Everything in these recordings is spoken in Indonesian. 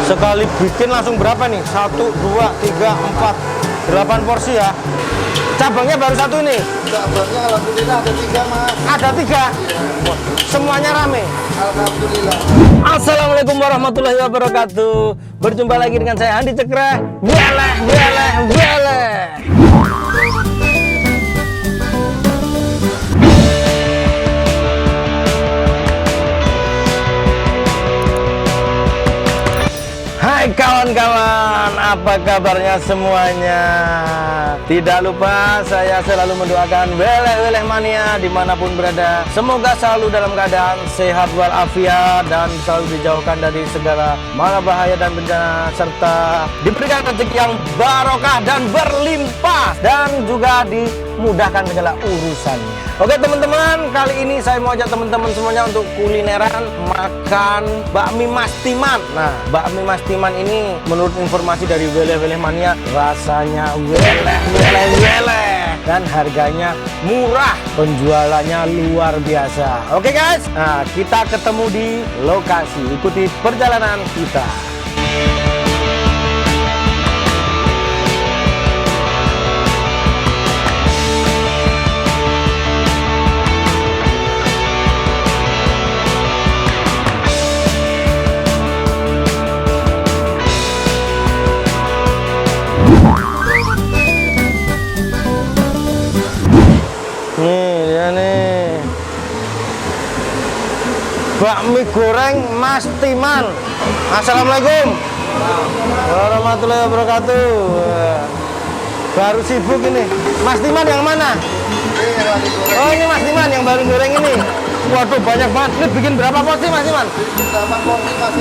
Sekali bikin langsung berapa nih? 1, 2, 3, 4, 8 porsi ya. Cabangnya baru satu ini? Cabangnya alhamdulillah ada 3 mas. Ada 3? Iya. Semuanya rame? Alhamdulillah. Assalamualaikum warahmatullahi wabarakatuh. Berjumpa lagi dengan saya Andi Cekra. Weleh. Hai kawan-kawan, apa kabarnya semuanya? Tidak lupa saya selalu mendoakan weleh mania dimanapun berada. Semoga selalu dalam keadaan sehat walafiat dan selalu dijauhkan dari segala mara bahaya dan bencana, serta diberikan rezeki yang barokah dan berlimpah, dan juga dimudahkan segala urusannya. Oke teman-teman, kali ini saya mau ajak teman-teman semuanya untuk kulineran, makan bakmi Mas Timan. Nah, bakmi Mas Timan ini menurut informasi dari weleh mania rasanya weleh dan harganya murah, penjualannya luar biasa. Oke guys, nah kita ketemu di lokasi, ikuti perjalanan kita. Nih ya nih, bakmi goreng Mas Timan. Assalamualaikum warahmatullahi wabarakatuh. Baru sibuk ini. Mas Timan yang mana? Oh ini Mas Timan yang baru goreng ini. Waduh banyak banget. Ini bikin berapa porsi Mas Timan? 8 porsi mas.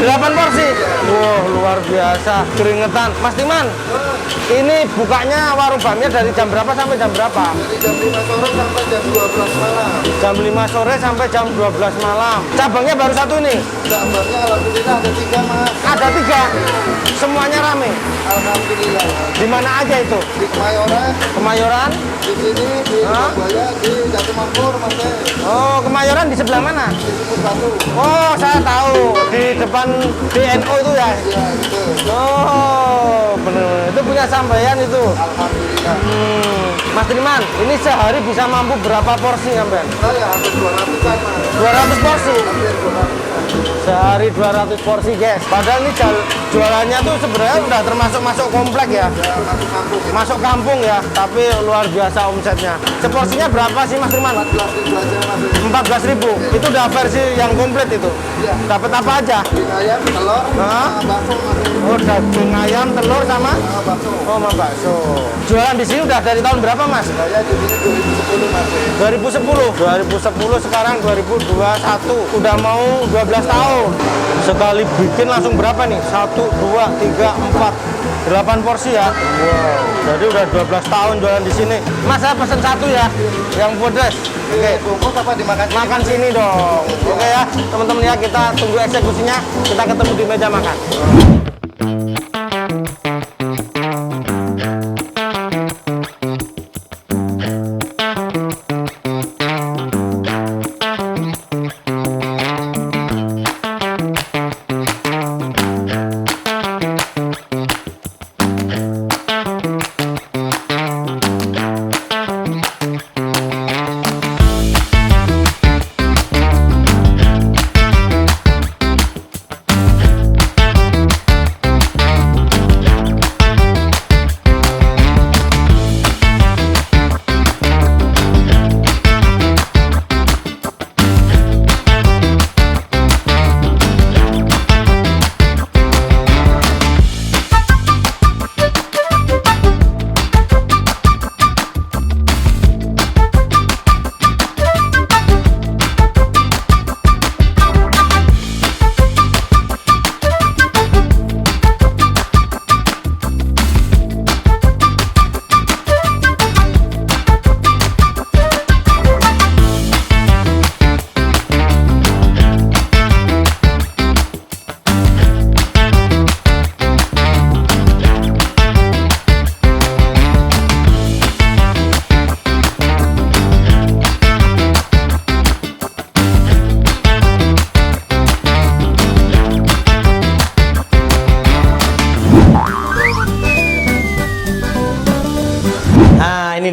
8 porsi. Wow luar biasa, keringetan. Mas Timan, ini bukanya warung bakminya dari jam berapa sampai jam berapa? Dari jam 5 sore sampai jam 12 malam. Jam 5 sore sampai jam 12 malam. Cabangnya baru satu ini? Cabangnya alhamdulillah ada 3 mas. Ada 3? Semuanya rame? Alhamdulillah. Di mana aja itu? Di Kemayoran, Kemayoran? di sini, di Surabaya, di Jatimakmur mas. Oh Kemayoran di sebelah mana? Di Sumur Batu. Oh saya tahu, di depan DNO itu ya? Iya gitu. Oh bener, itu punya sampean itu? Alhamdulillah. Mas Timan, ini sehari bisa mampu berapa porsi sampean? Saya hampir 200-an mas. 200 porsi? Hampir 200-an. Sehari 200 porsi guys. Padahal ini jualannya tuh sebenarnya udah termasuk masuk komplek ya? Ya masuk kampung. Masuk kampung ya, tapi luar biasa omsetnya. Seporsinya berapa sih Mas Timan? 14.000 aja mas. 14.000. Itu udah versi yang komplit itu. Iya. Dapat apa aja? Daging ayam, telur, Hah? sama bakso mas. Oh, daging ayam, telur sama Sama bakso. oh, sama bakso. Jualan di sini udah dari tahun berapa, Mas? Saya di sini 2010 mas. 2010 sekarang 2021. Udah mau 12 tahun. Sekali bikin langsung berapa nih? 1, 2, 3, 4, 8 porsi ya. Wow. Jadi udah 12 tahun jualan di sini. Mas, saya pesen satu ya. Yang pedas. Oke. Bungkus apa dimakan? Makan sini dong. Oke ya, teman-teman ya, kita tunggu eksekusinya. Kita ketemu di meja makan.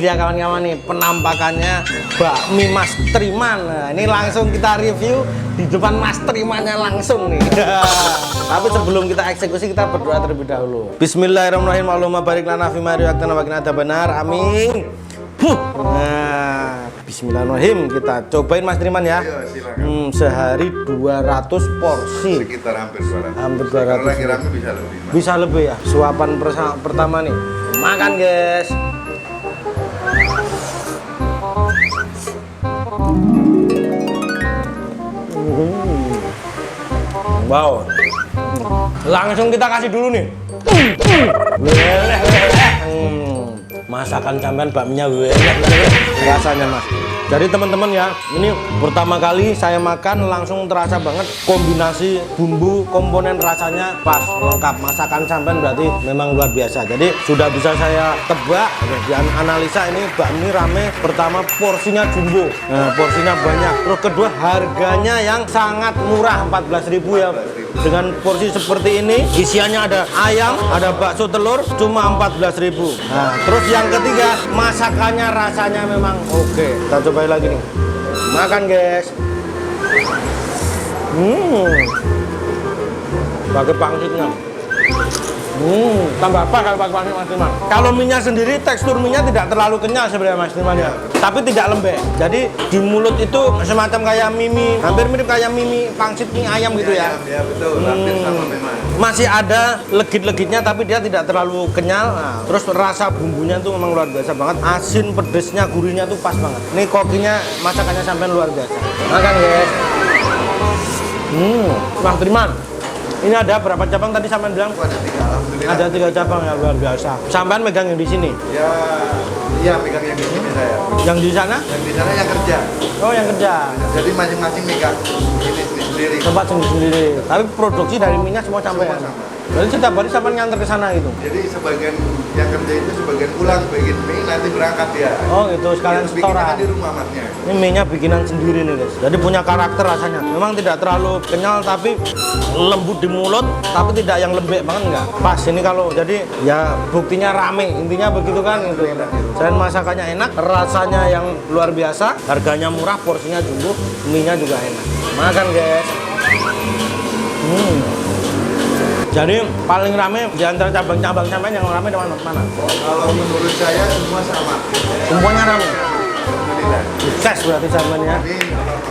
dia kawan-kawan nih penampakannya bakmi Mas Triman. Nah, ini langsung kita review di depan Mas Trimannya langsung nih. Tapi sebelum kita eksekusi kita berdoa terlebih dahulu. Bismillahirrahmanirrahim. Allahumma barik lana fima razaqtana wa qina adzabannar. Amin. Nah, bismillahirrahmanirrahim. Kita cobain Mas Triman ya. Iya, silakan. Sehari 200 porsi. Sekitar hampir 200. Hampir 200. Kalau lagi rame bisa lebih. Bisa lebih ya. Suapan pertama nih. Makan, guys. Wow. Langsung kita kasih dulu nih. Masakan sampean bakminya rasanya Mas. Jadi teman-teman ya, ini pertama kali saya makan langsung terasa banget kombinasi bumbu komponen rasanya pas lengkap. Masakan sampean berarti memang luar biasa. Jadi sudah bisa saya tebak di analisa ini bakmi rame. Pertama porsinya jumbo, nah, porsinya banyak. Terus kedua harganya yang sangat murah 14.000 ya. Dengan porsi seperti ini, isiannya ada ayam, ada bakso telur, cuma 14.000. Nah, terus yang ketiga, masakannya rasanya memang oke. Kita cobain lagi nih. Makan, guys. Pakai pangsitnya. Tambah apa kalau pakai pangsit Mas Triman? Kalau minyak sendiri, tekstur minyak tidak terlalu kenyal sebenarnya Mas Triman ya. Tapi tidak lembek. Jadi di mulut itu semacam kayak mimi, hampir mirip kayak mimi pangsit mie ayam gitu ya. Ya betul, hampir sama memang. Masih ada legit-legitnya tapi dia tidak terlalu kenyal. Nah, terus rasa bumbunya tuh memang luar biasa banget. Asin, pedesnya, gurihnya tuh pas banget. Ini kokinya masakannya sampai luar biasa. Makan, guys. Mas Triman. Ini ada berapa cabang tadi sampean bilang? Ada 3, alhamdulillah. Ada 3 cabang ya, luar biasa. Sampean megang yang di sini. Ya, iya pegang yang di sini saya. Yang di sana? Yang di sana yang kerja. Oh, yang kerja. Jadi masing-masing megang ini sendiri. Tempat sendiri. Tapi produksi dari minyak semua sampai ya. Semua sama. Jadi setiap hari sampean nganter ke sana gitu. Jadi sebagian yang kerja itu sebagian pulang bikin mie nanti berangkat ya. Oh, gitu sekalian Yang bikinnya setoran. kan di rumah masnya. Ini mie-nya bikinan sendiri nih, guys. Jadi punya karakter rasanya. Memang tidak terlalu kenyal tapi lembut di mulut, tapi tidak yang lembek banget enggak. Pas ini kalau jadi ya buktinya rame. Intinya begitu kan gitu. Selain masakannya enak, rasanya yang luar biasa, harganya murah, porsinya jumbo, mie-nya juga enak. Makan, guys. Jadi paling rame di antara cabang-cabang sampean yang rame mana? Kalau menurut saya semua sama. Semuanya rame. Alhamdulillah. Sukses berarti sampean ya.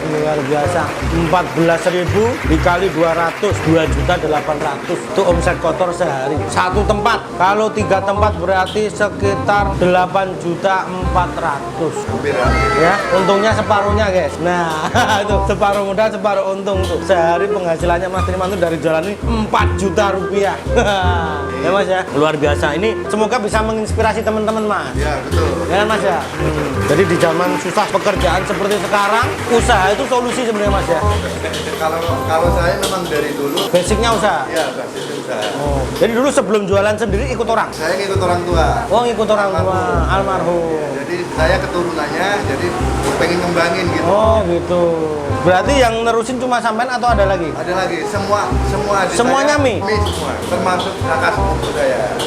Ini luar biasa. 14.000 dikali 200, 2.800.000 itu omset kotor sehari. Satu tempat. Kalau 3 tempat berarti sekitar 8.400.000. Hampir. Ya, untungnya separuhnya, guys. Nah, itu separuh modal, separuh untung tuh. Sehari penghasilannya Mas Triman itu dari jualan ini 4 juta rupiah. Ya Mas ya, luar biasa. Ini semoga bisa menginspirasi teman-teman Mas. Ya betul. Ya kan Mas ya. Jadi di zaman susah pekerjaan seperti sekarang, usaha itu solusi sebenarnya Mas ya. Kalau saya memang dari dulu. Basicnya usaha. Ya basisnya usaha. Oh, jadi dulu sebelum jualan sendiri ikut orang. Saya ngikut orang tua. Oh, ikut orang tua, almarhum. Jadi saya keturunannya, jadi pengen ngembangin gitu. Oh gitu. Berarti yang nerusin cuma sampean atau ada lagi? Ada lagi, semua adik Semuanya saya, mie? Mie semua, termasuk kakak sepupu saya.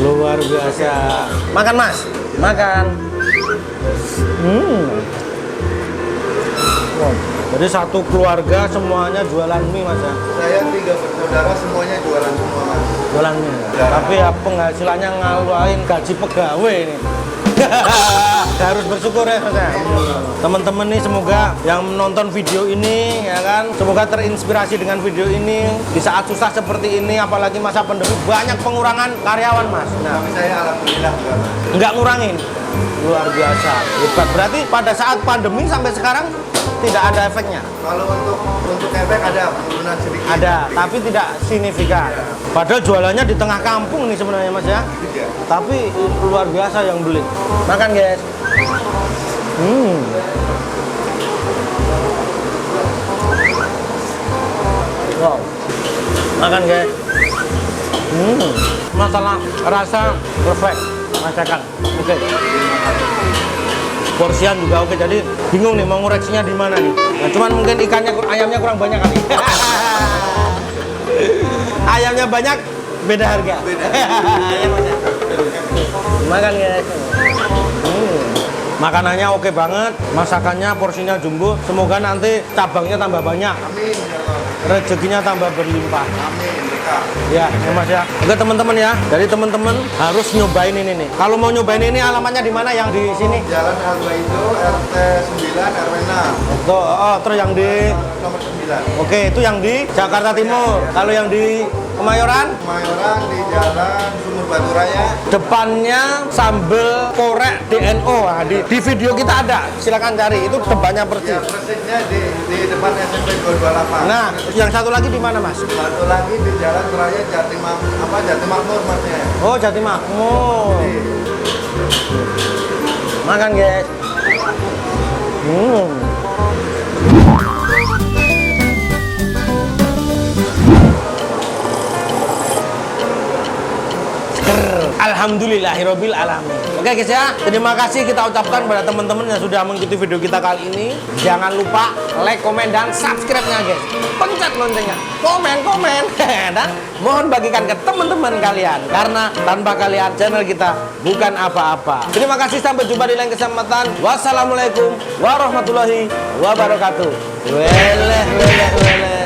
Luar biasa. Makan Mas, makan. Wow. Jadi satu keluarga semuanya jualan mie Mas ya? Saya 3 bersaudara semuanya jualan semua Mas. Jualan mie. Ya. Tapi ya penghasilannya ngaluain gaji pegawai ini. Harus bersyukur ya Mas ya. Teman-teman nih semoga yang menonton video ini ya kan, semoga terinspirasi dengan video ini. Di saat susah seperti ini apalagi masa pandemi banyak pengurangan karyawan Mas. Nah, Tapi saya alhamdulillah enggak Mas. nggak ngurangin. Luar biasa. Hebat. Berarti pada saat pandemi sampai sekarang tidak ada efeknya. Kalau untuk efek ada penurunan sedikit. Ada, tapi tidak signifikan. Padahal jualannya di tengah kampung nih sebenarnya Mas ya. Tidak. Tapi luar biasa yang beli. Makan guys. Wow. Makan guys. Masalah rasa perfect. Masakan. Oke. Porsian juga oke. Jadi bingung nih mau ngoreksinya di mana nih. Nah, cuman mungkin ikannya ayamnya kurang banyak kali. Ayamnya banyak beda harga. Beda. Makan guys. Makanannya oke banget, masakannya porsinya jumbo. Semoga nanti cabangnya tambah banyak, Amin ya Allah. rezekinya tambah berlimpah. Amin. Berkah. Ya, ya Mas ya. Oke teman-teman ya, jadi teman-teman harus nyobain ini nih. Kalau mau nyobain ini alamatnya di mana? Yang di sini? Jalan Al-Baido, RT 9, RW 6. Tuh, oh, terus yang di Nomor 9. Oke, itu yang di Jakarta Timur. Kalau yang di Kemayoran, Kemayoran di Jalan Sumur Batu Raya. depannya sambel korek DNO. Nah, di video kita ada, silakan cari. Itu depannya Ya, persis. persisnya di depan SMP Gor 28. Nah, yang satu lagi di mana Mas? Satu lagi di Jalan Raya Jatimakmur masnya. Oh, Jati Makmur. Makan guys. Alhamdulillahirabbil alamin. Oke guys ya, terima kasih kita ucapkan pada teman-teman yang sudah mengikuti video kita kali ini. Jangan lupa like, komen, dan subscribe-nya guys. Pencet loncengnya, komen. Dan mohon bagikan ke teman-teman kalian. Karena tanpa kalian channel kita bukan apa-apa. Terima kasih, sampai jumpa di lain kesempatan. Wassalamualaikum warahmatullahi wabarakatuh. Weleh.